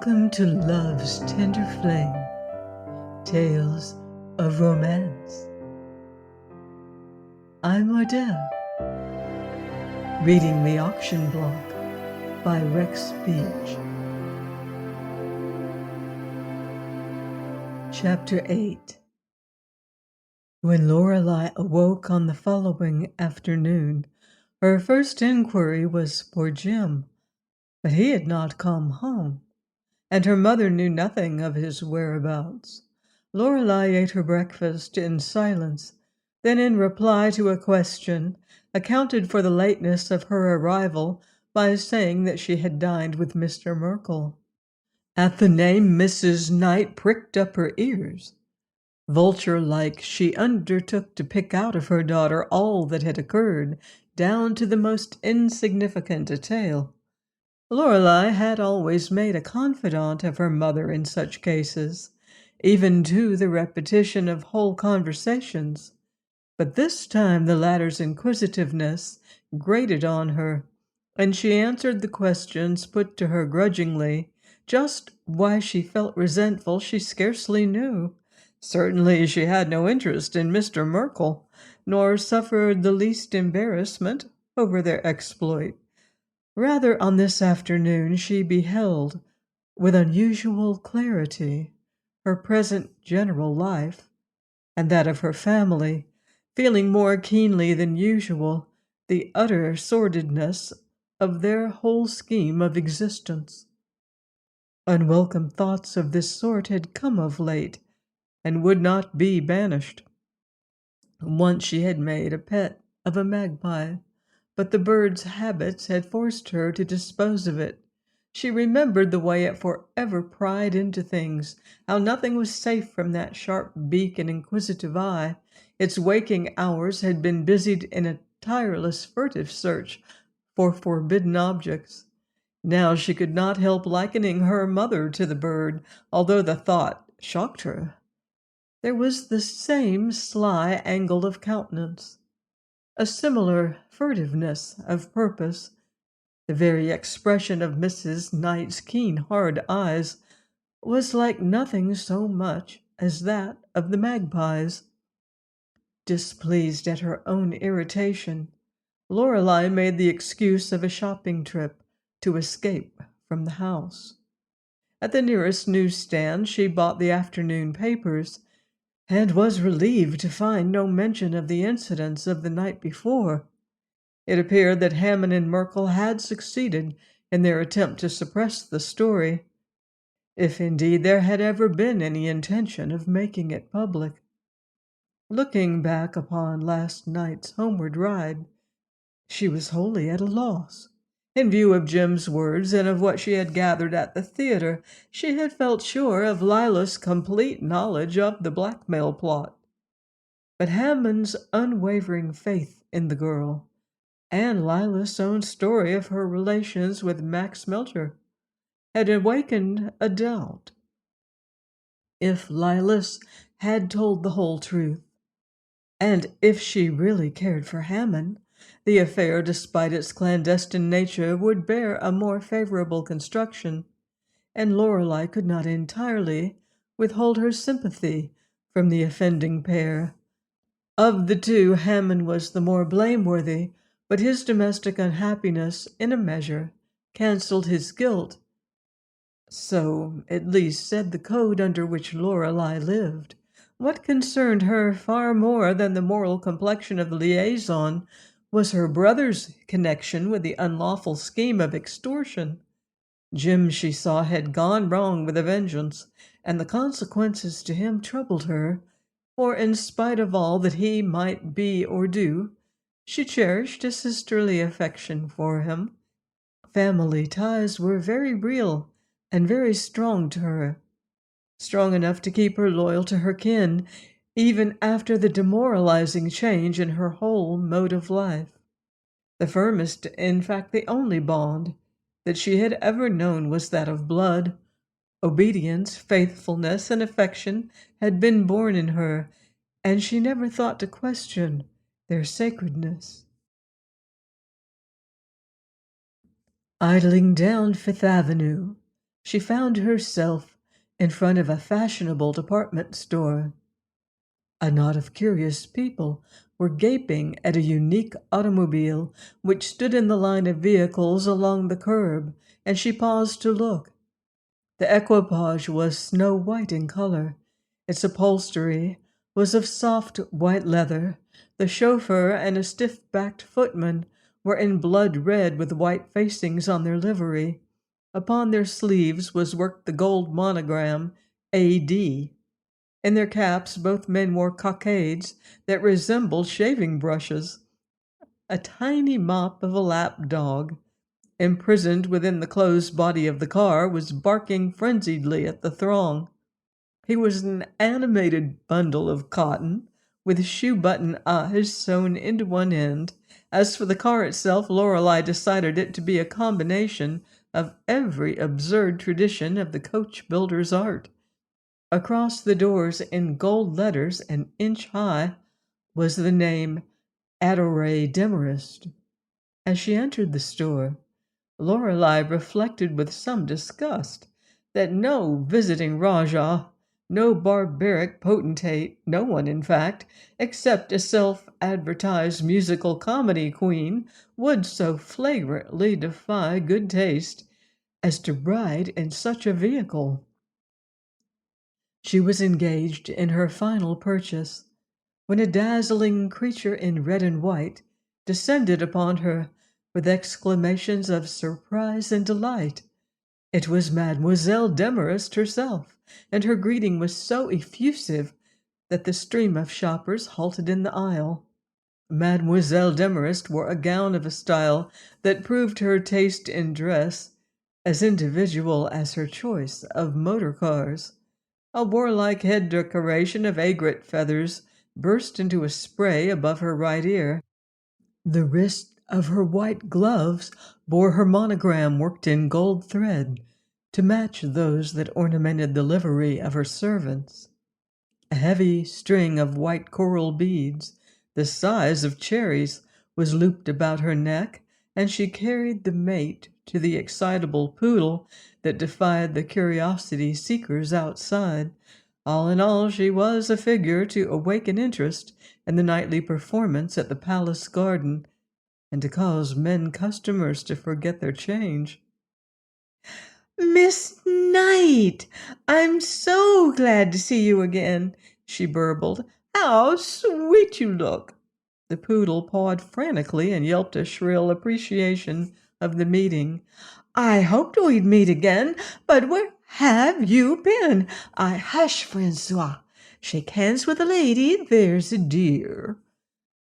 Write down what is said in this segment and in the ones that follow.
Welcome to Love's Tender Flame, Tales of Romance. I'm Ardell, reading The Auction Block by Rex Beach. Chapter 8. When Lorelei awoke on the following afternoon, her first inquiry was for Jim, but he had not come home, and her mother knew nothing of his whereabouts. Lorelei ate her breakfast in silence, then in reply to a question, accounted for the lateness of her arrival by saying that she had dined with Mr. Merkel. At the name, Mrs. Knight pricked up her ears. Vulture-like, she undertook to pick out of her daughter all that had occurred, down to the most insignificant detail. Lorelei had always made a confidant of her mother in such cases, even to the repetition of whole conversations. But this time the latter's inquisitiveness grated on her, and she answered the questions put to her grudgingly. Just why she felt resentful she scarcely knew. Certainly she had no interest in Mr. Merkel, nor suffered the least embarrassment over their exploit. Rather, on this afternoon, she beheld, with unusual clarity, her present general life, and that of her family, feeling more keenly than usual the utter sordidness of their whole scheme of existence. Unwelcome thoughts of this sort had come of late, and would not be banished. Once she had made a pet of a magpie, but the bird's habits had forced her to dispose of it. She remembered the way it forever pried into things, how nothing was safe from that sharp beak and inquisitive eye. Its waking hours had been busied in a tireless furtive search for forbidden objects. Now she could not help likening her mother to the bird, although the thought shocked her. There was the same sly angle of countenance, a similar furtiveness of purpose. The very expression of Mrs. Knight's keen, hard eyes was like nothing so much as that of the magpie's. Displeased at her own irritation, Lorelei made the excuse of a shopping trip to escape from the house. At the nearest newsstand she bought the afternoon papers, and was relieved to find no mention of the incidents of the night before. It appeared that Hammond and Merkel had succeeded in their attempt to suppress the story, if indeed there had ever been any intention of making it public. Looking back upon last night's homeward ride, she was wholly at a loss. In view of Jim's words and of what she had gathered at the theater, she had felt sure of Lila's complete knowledge of the blackmail plot. But Hammond's unwavering faith in the girl, and Lila's own story of her relations with Max Melcher, had awakened a doubt. If Lilas had told the whole truth, and if she really cared for Hammond, the affair, despite its clandestine nature, would bear a more favorable construction, and Lorelei could not entirely withhold her sympathy from the offending pair. Of the two, Hammond was the more blameworthy, but his domestic unhappiness, in a measure, cancelled his guilt. So, at least, said the code under which Lorelei lived. What concerned her far more than the moral complexion of the liaison was her brother's connection with the unlawful scheme of extortion. Jim, she saw, had gone wrong with a vengeance, and the consequences to him troubled her, for in spite of all that he might be or do, she cherished a sisterly affection for him. Family ties were very real and very strong to her, strong enough to keep her loyal to her kin, even after the demoralizing change in her whole mode of life. The firmest, in fact the only bond that she had ever known was that of blood. Obedience, faithfulness, and affection had been born in her, and she never thought to question their sacredness. Idling down Fifth Avenue, she found herself in front of a fashionable department store. A knot of curious people were gaping at a unique automobile which stood in the line of vehicles along the curb, and she paused to look. The equipage was snow white in color. Its upholstery was of soft white leather. The chauffeur and a stiff-backed footman were in blood red with white facings on their livery. Upon their sleeves was worked the gold monogram AD. In their caps, both men wore cockades that resembled shaving brushes. A tiny mop of a lap dog, imprisoned within the closed body of the car, was barking frenziedly at the throng. He was an animated bundle of cotton, with shoe-button eyes sewn into one end. As for the car itself, Lorelei decided it to be a combination of every absurd tradition of the coach builder's art. Across the doors, in gold letters an inch high, was the name Adoree Demorest. As she entered the store, Lorelei reflected with some disgust that no visiting Rajah, no barbaric potentate, no one, in fact, except a self-advertised musical comedy queen, would so flagrantly defy good taste as to ride in such a vehicle. She was engaged in her final purchase when a dazzling creature in red and white descended upon her with exclamations of surprise and delight. It was Mademoiselle Demorest herself, and her greeting was so effusive that the stream of shoppers halted in the aisle. Mademoiselle Demorest wore a gown of a style that proved her taste in dress as individual as her choice of motor cars. A warlike head decoration of agate feathers burst into a spray above her right ear. The wrist of her white gloves bore her monogram worked in gold thread to match those that ornamented the livery of her servants. A heavy string of white coral beads, the size of cherries, was looped about her neck, and she carried the mate to the excitable poodle that defied the curiosity seekers outside. All in all, she was a figure to awaken interest in the nightly performance at the palace garden, and to cause men customers to forget their change. "Miss Knight, I'm so glad to see you again," she burbled. "How sweet you look!" The poodle pawed frantically and yelped a shrill appreciation of the meeting. "I hoped we'd meet again, but where have you been? Hush, Francois. Shake hands with the lady, there's a dear."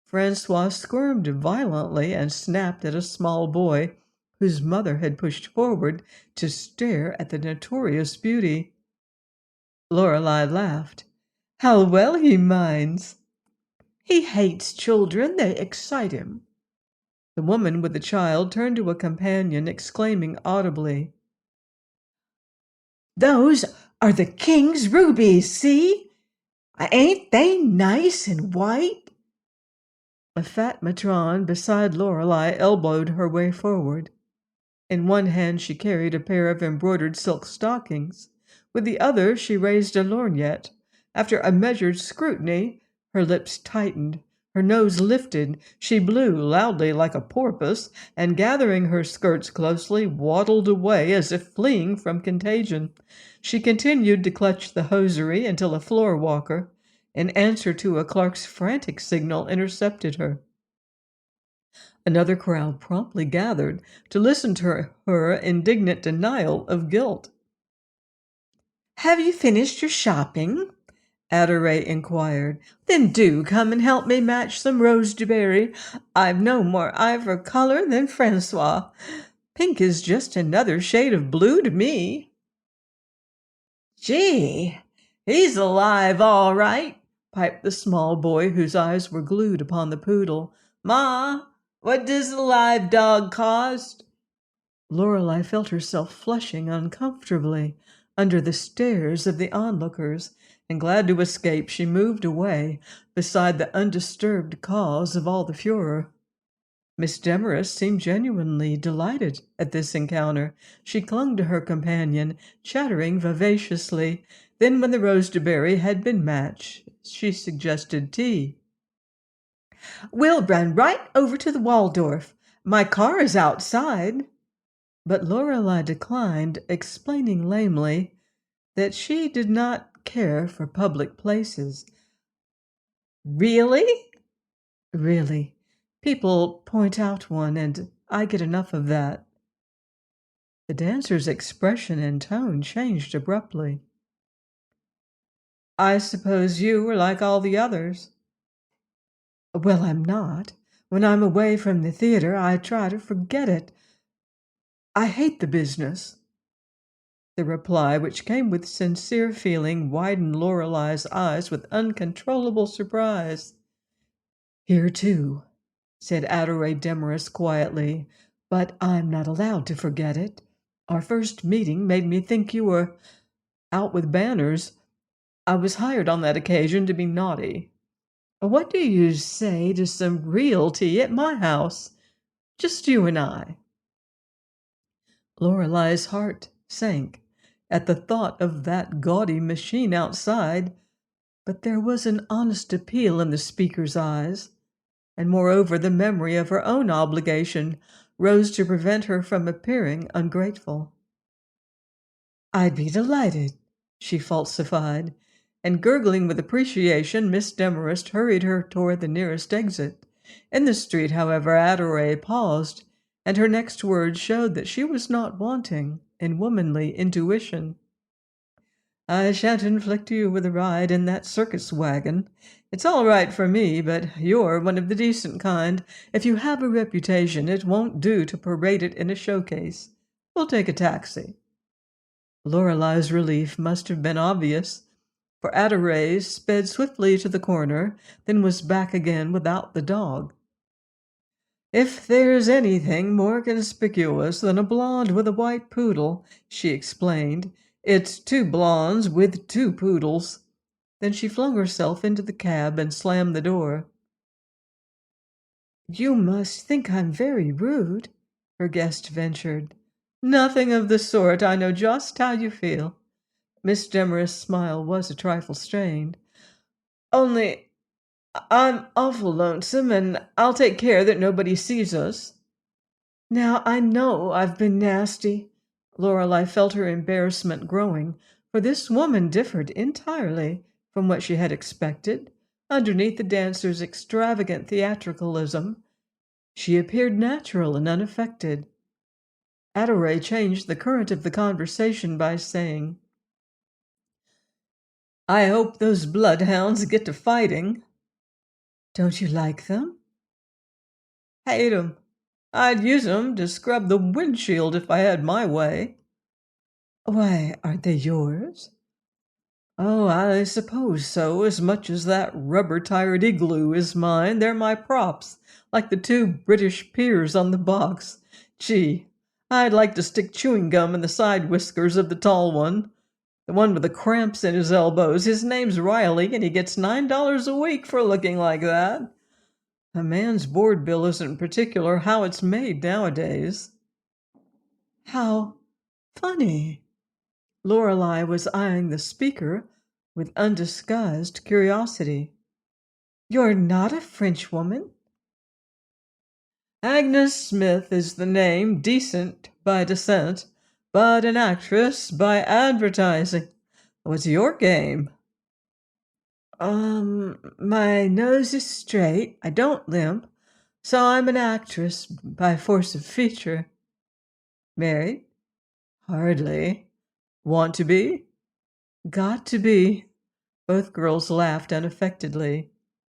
Francois squirmed violently and snapped at a small boy whose mother had pushed forward to stare at the notorious beauty. Lorelei laughed. "How well he minds. He hates children, they excite him." The woman with the child turned to a companion, exclaiming audibly, "Those are the king's rubies, see? Ain't they nice and white?" A fat matron beside Lorelei elbowed her way forward. In one hand she carried a pair of embroidered silk stockings. With the other she raised a lorgnette. After a measured scrutiny, her lips tightened, her nose lifted, she blew loudly like a porpoise, and gathering her skirts closely, waddled away as if fleeing from contagion. She continued to clutch the hosiery until a floor walker, in answer to a clerk's frantic signal, intercepted her. Another crowd promptly gathered to listen to her indignant denial of guilt. "Have you finished your shopping?" Adoree inquired. "Then do come and help me match some roseberry. I've no more ivory color than Francois. Pink is just another shade of blue to me." "Gee, he's alive all right," piped the small boy whose eyes were glued upon the poodle. "Ma, what does the live dog cost?" Lorelei felt herself flushing uncomfortably under the stares of the onlookers, and glad to escape, she moved away beside the undisturbed cause of all the furor. Miss Demarest seemed genuinely delighted at this encounter. She clung to her companion, chattering vivaciously. Then, when the rose to berry had been matched, she suggested tea. "We'll run right over to the Waldorf. My car is outside." But Lorelei declined, explaining lamely that she did not care for public places. "Really?" "Really. People point out one, and I get enough of that." The dancer's expression and tone changed abruptly. "I suppose you are like all the others." "Well, I'm not. When I'm away from the theater, I try to forget it. I hate the business." The reply, which came with sincere feeling, widened Lorelei's eyes with uncontrollable surprise. "Here, too," said Adoree Demorest quietly, "but I'm not allowed to forget it. Our first meeting made me think you were out with banners. I was hired on that occasion to be naughty. What do you say to some real tea at my house? Just you and I." Lorelei's heart sank at the thought of that gaudy machine outside, but there was an honest appeal in the speaker's eyes, and moreover the memory of her own obligation rose to prevent her from appearing ungrateful. "I'd be delighted," she falsified, and gurgling with appreciation, Miss Demarest hurried her toward the nearest exit. In the street, however, Adoree paused, and her next words showed that she was not wanting in womanly intuition. "I shan't inflict you with a ride in that circus wagon. It's all right for me, but you're one of the decent kind. If you have a reputation, it won't do to parade it in a showcase. We'll take a taxi." Lorelei's relief must have been obvious, for Adoree sped swiftly to the corner, then was back again without the dog. "If there's anything more conspicuous than a blonde with a white poodle," she explained, "it's two blondes with two poodles." Then she flung herself into the cab and slammed the door. "You must think I'm very rude," her guest ventured. "Nothing of the sort. I know just how you feel." Miss Demarest's smile was a trifle strained. "Only I'm awful lonesome, and I'll take care that nobody sees us." "Now I know I've been nasty." Lorelei felt her embarrassment growing, for this woman differed entirely from what she had expected. Underneath the dancer's extravagant theatricalism, she appeared natural and unaffected. Adoree changed the current of the conversation by saying, "I hope those bloodhounds get to fighting." "Don't you like them?" "Hate 'em. I'd use 'em to scrub the windshield if I had my way." "Why, aren't they yours?" "Oh, I suppose so, as much as that rubber-tired igloo is mine. They're my props, like the two British peers on the box. Gee, I'd like to stick chewing gum in the side whiskers of the tall one. The one with the cramps in his elbows. His name's Riley, and he gets $9 a week for looking like that. A man's board bill isn't particular how it's made nowadays." "How funny." Lorelei was eyeing the speaker with undisguised curiosity. "You're not a Frenchwoman?" "Agnes Smith is the name, decent by descent, but an actress by advertising. What's your game?" My nose is straight, I don't limp, so I'm an actress by force of feature." "Married?" "Hardly." "Want to be?" "Got to be." Both girls laughed unaffectedly.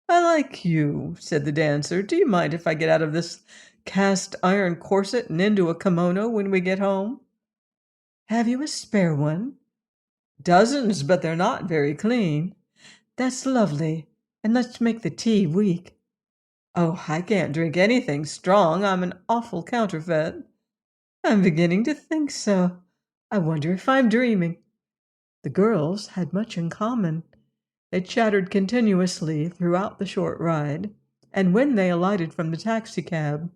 "I like you," said the dancer. "Do you mind if I get out of this cast iron corset and into a kimono when we get home?" "Have you a spare one?" "Dozens, but they're not very clean." "That's lovely. And let's make the tea weak." "Oh, I can't drink anything strong. I'm an awful counterfeit." "I'm beginning to think so. I wonder if I'm dreaming." The girls had much in common. They chattered continuously throughout the short ride, and when they alighted from the taxicab,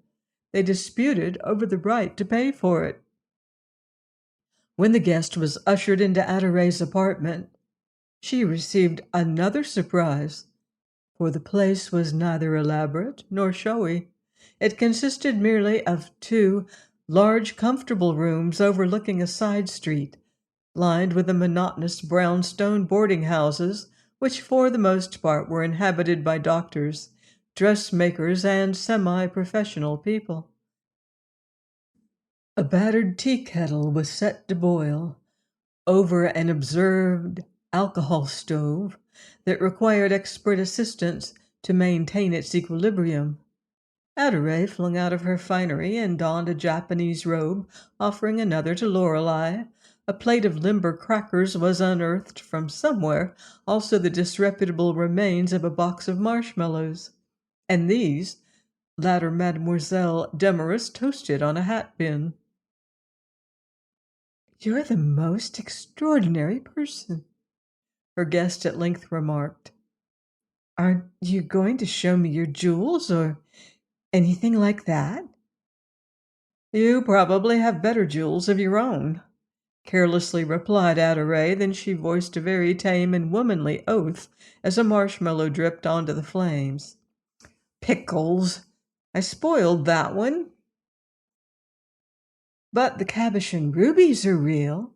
They disputed over the right to pay for it. When the guest was ushered into Adoree's apartment, she received another surprise, for the place was neither elaborate nor showy. It consisted merely of two large, comfortable rooms overlooking a side street, lined with the monotonous brownstone boarding houses, which for the most part were inhabited by doctors, dressmakers, and semi-professional people. A battered tea kettle was set to boil over an observed alcohol stove that required expert assistance to maintain its equilibrium. Adoree flung out of her finery and donned a Japanese robe, offering another to Lorelei. A plate of limber crackers was unearthed from somewhere, also the disreputable remains of a box of marshmallows. And these, latter Mademoiselle Demorest toasted on a hat pin. "You're the most extraordinary person," her guest at length remarked. "Aren't you going to show me your jewels or anything like that?" "You probably have better jewels of your own," carelessly replied Adoree. Then she voiced a very tame and womanly oath as a marshmallow dripped onto the flames. "Pickles! I spoiled that one." "But the Cabochon rubies are real."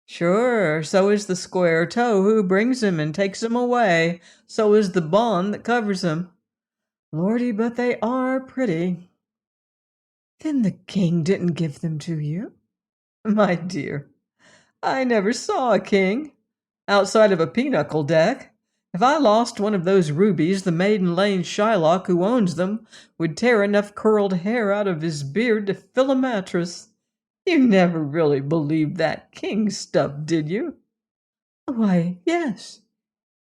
"Sure, so is the square toe who brings 'em and takes 'em away. So is the bond that covers 'em. Lordy, but they are pretty." "Then the king didn't give them to you?" "My dear, I never saw a king, outside of a pinochle deck. If I lost one of those rubies, the Maiden Lane Shylock who owns them would tear enough curled hair out of his beard to fill a mattress. You never really believed that king stuff, did you?" "Why, yes."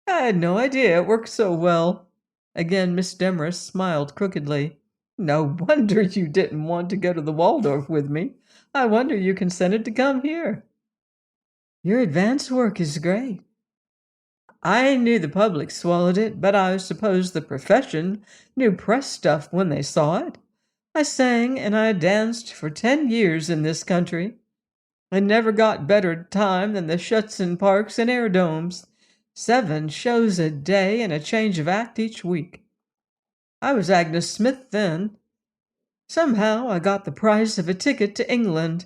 "I had no idea it worked so well." Again Miss Demorest smiled crookedly. "No wonder you didn't want to go to the Waldorf with me. I wonder you consented to come here." "Your advance work is great." "I knew the public swallowed it, but I suppose the profession knew press stuff when they saw it. I sang and I danced for 10 years in this country, and never got better time than the Schutzen Parks and Air Domes. 7 shows a day and a change of act each week. I was Agnes Smith then. Somehow I got the price of a ticket to England,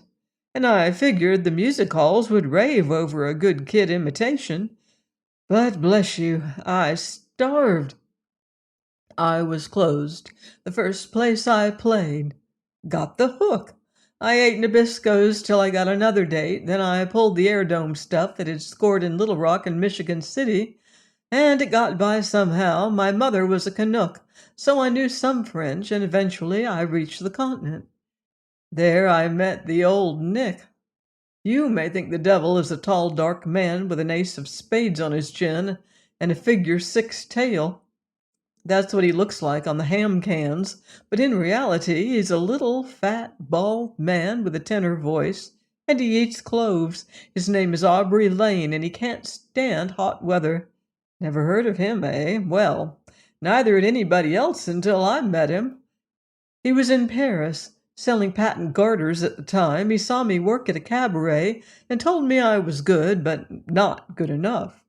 and I figured the music halls would rave over a good kid imitation. But bless you, I starved. I was closed the first place I played. Got the hook. I ate Nabisco's till I got another date, then I pulled the Air Dome stuff that had scored in Little Rock and Michigan City, and it got by somehow. My mother was a Canuck, so I knew some French, and eventually I reached the continent. There I met the old Nick. You may think the devil is a tall, dark man with an ace of spades on his chin and a figure 6 tail. That's what he looks like on the ham cans, but in reality he's a little, fat, bald man with a tenor voice, and he eats cloves. His name is Aubrey Lane, and he can't stand hot weather. Never heard of him, eh? Well, neither had anybody else until I met him. He was in Paris, selling patent garters at the time. He saw me work at a cabaret and told me I was good, but not good enough.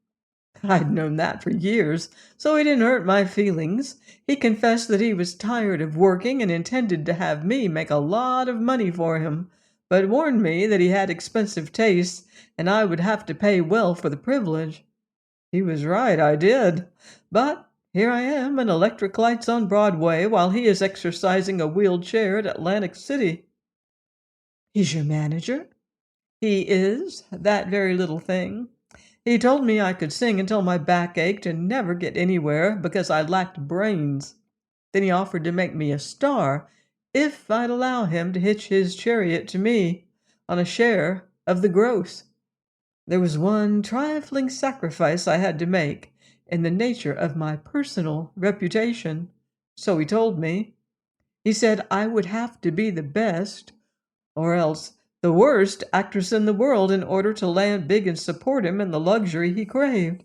I'd known that for years, so he didn't hurt my feelings. He confessed that he was tired of working and intended to have me make a lot of money for him, but warned me that he had expensive tastes and I would have to pay well for the privilege. He was right, I did. But here I am in electric lights on Broadway while he is exercising a wheelchair at Atlantic City. "He's your manager?" He is, that very little thing. He told me I could sing until my back ached and never get anywhere because I lacked brains. Then he offered to make me a star if I'd allow him to hitch his chariot to me on a share of the gross. There was one trifling sacrifice I had to make in the nature of my personal reputation, so he told me. He said I would have to be the best, or else the worst actress in the world in order to land big and support him in the luxury he craved.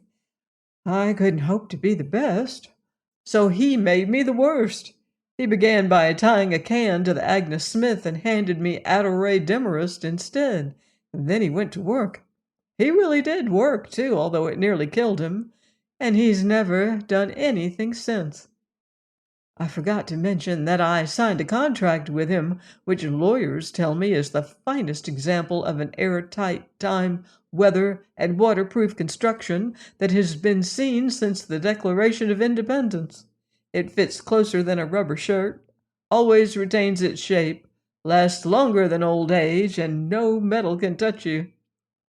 I couldn't hope to be the best, so he made me the worst. He began by tying a can to the Agnes Smith and handed me Adoree Demorest instead. And then he went to work. He really did work, too, although it nearly killed him. And he's never done anything since. I forgot to mention that I signed a contract with him, which lawyers tell me is the finest example of an airtight time, weather, and waterproof construction that has been seen since the Declaration of Independence. It fits closer than a rubber shirt, always retains its shape, lasts longer than old age, and no metal can touch you.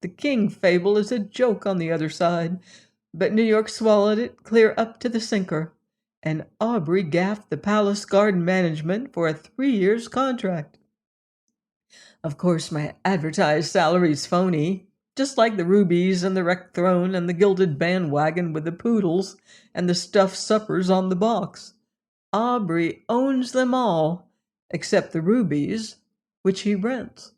The king fable is a joke on the other side, but New York swallowed it clear up to the sinker, and Aubrey gaffed the palace garden management for a 3 years contract. Of course, my advertised salary's phony, just like the rubies and the wrecked throne and the gilded bandwagon with the poodles and the stuffed suppers on the box. Aubrey owns them all, except the rubies, which he rents.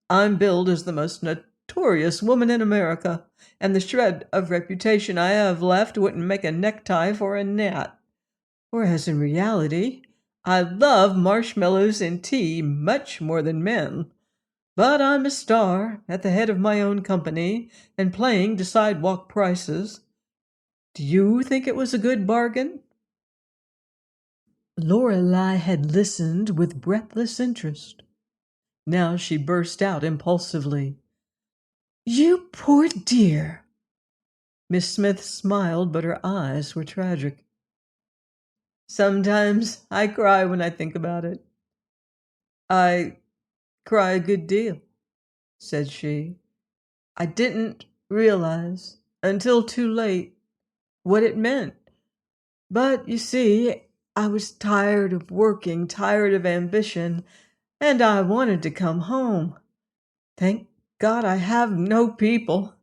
I'm billed as the most notorious woman in America, and the shred of reputation I have left wouldn't make a necktie for a gnat. Whereas in reality, I love marshmallows and tea much more than men. But I'm a star, at the head of my own company, and playing to sidewalk prices. Do you think it was a good bargain? Lorelei had listened with breathless interest. Now she burst out impulsively. "You poor dear!" Miss Smith smiled, but her eyes were tragic. Sometimes I cry when I think about it. I cry a good deal, said she. I didn't realize until too late what it meant. But you see, I was tired of working, tired of ambition, and I wanted to come home. Thank God I have no people.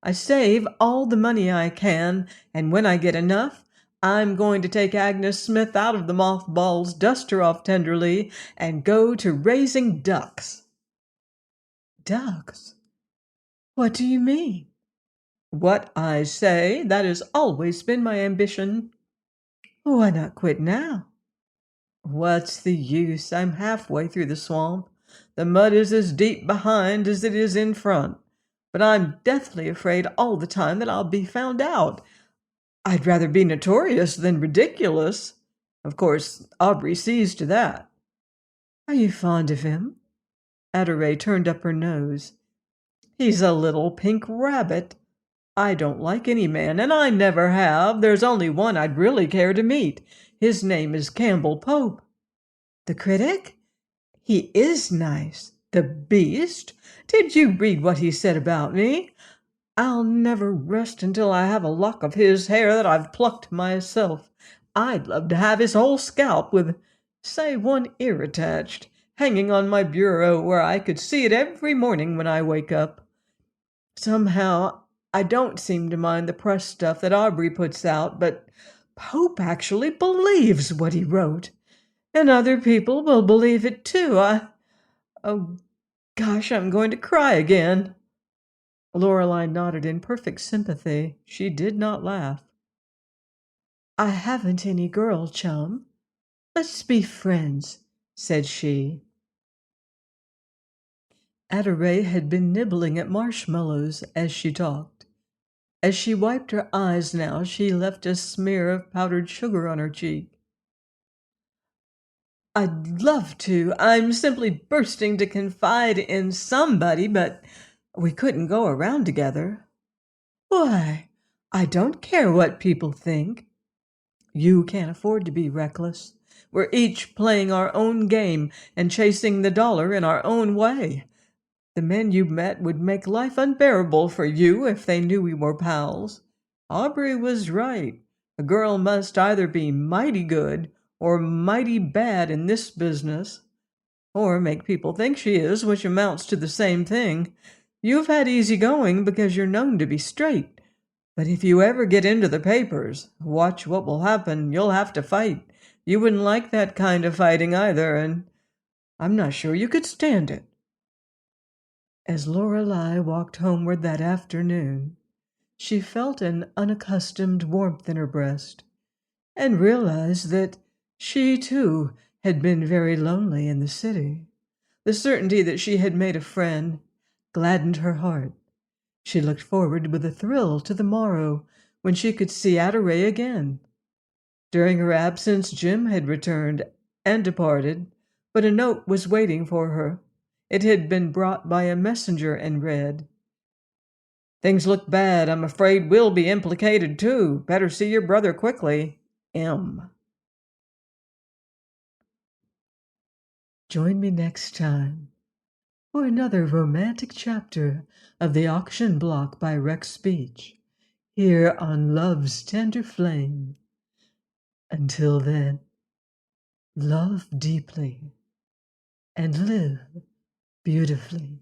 I save all the money I can, and when I get enough, I'm going to take Agnes Smith out of the mothballs, dust her off tenderly, and go to raising ducks. Ducks? What do you mean? What I say, that has always been my ambition. Why not quit now? What's the use? I'm halfway through the swamp. The mud is as deep behind as it is in front. But I'm deathly afraid all the time that I'll be found out. I'd rather be notorious than ridiculous. Of course, Aubrey sees to that. Are you fond of him? Adoree turned up her nose. He's a little pink rabbit. I don't like any man, and I never have. There's only one I'd really care to meet. His name is Campbell Pope. The critic? He is nice. The beast? Did you read what he said about me? I'll never rest until I have a lock of his hair that I've plucked myself. I'd love to have his whole scalp with, say, one ear attached, hanging on my bureau where I could see it every morning when I wake up. Somehow, I don't seem to mind the press stuff that Aubrey puts out, but Pope actually believes what he wrote. And other people will believe it too. Oh, gosh, I'm going to cry again. Lorelei nodded in perfect sympathy. She did not laugh. I haven't any girl chum. Let's be friends, said she. Adoree had been nibbling at marshmallows as she talked. As she wiped her eyes now, she left a smear of powdered sugar on her cheek. I'd love to. I'm simply bursting to confide in somebody, but we couldn't go around together. Why? I don't care what people think. You can't afford to be reckless. We're each playing our own game and chasing the dollar in our own way. The men you met would make life unbearable for you if they knew we were pals. Aubrey was right. A girl must either be mighty good or mighty bad in this business, or make people think she is, which amounts to the same thing. You've had easy going because you're known to be straight. But if you ever get into the papers, watch what will happen. You'll have to fight. You wouldn't like that kind of fighting either, and I'm not sure you could stand it. As Lorelei walked homeward that afternoon, she felt an unaccustomed warmth in her breast, and realized that She, too, had been very lonely in the city. The certainty that she had made a friend gladdened her heart. She looked forward with a thrill to the morrow when she could see Adoree again. During her absence, Jim had returned and departed, but a note was waiting for her. It had been brought by a messenger and read, "Things look bad. I'm afraid we'll be implicated too. Better see your brother quickly. M." Join me next time for another romantic chapter of The Auction Block by Rex Beach, here on Love's Tender Flame. Until then, love deeply and live beautifully.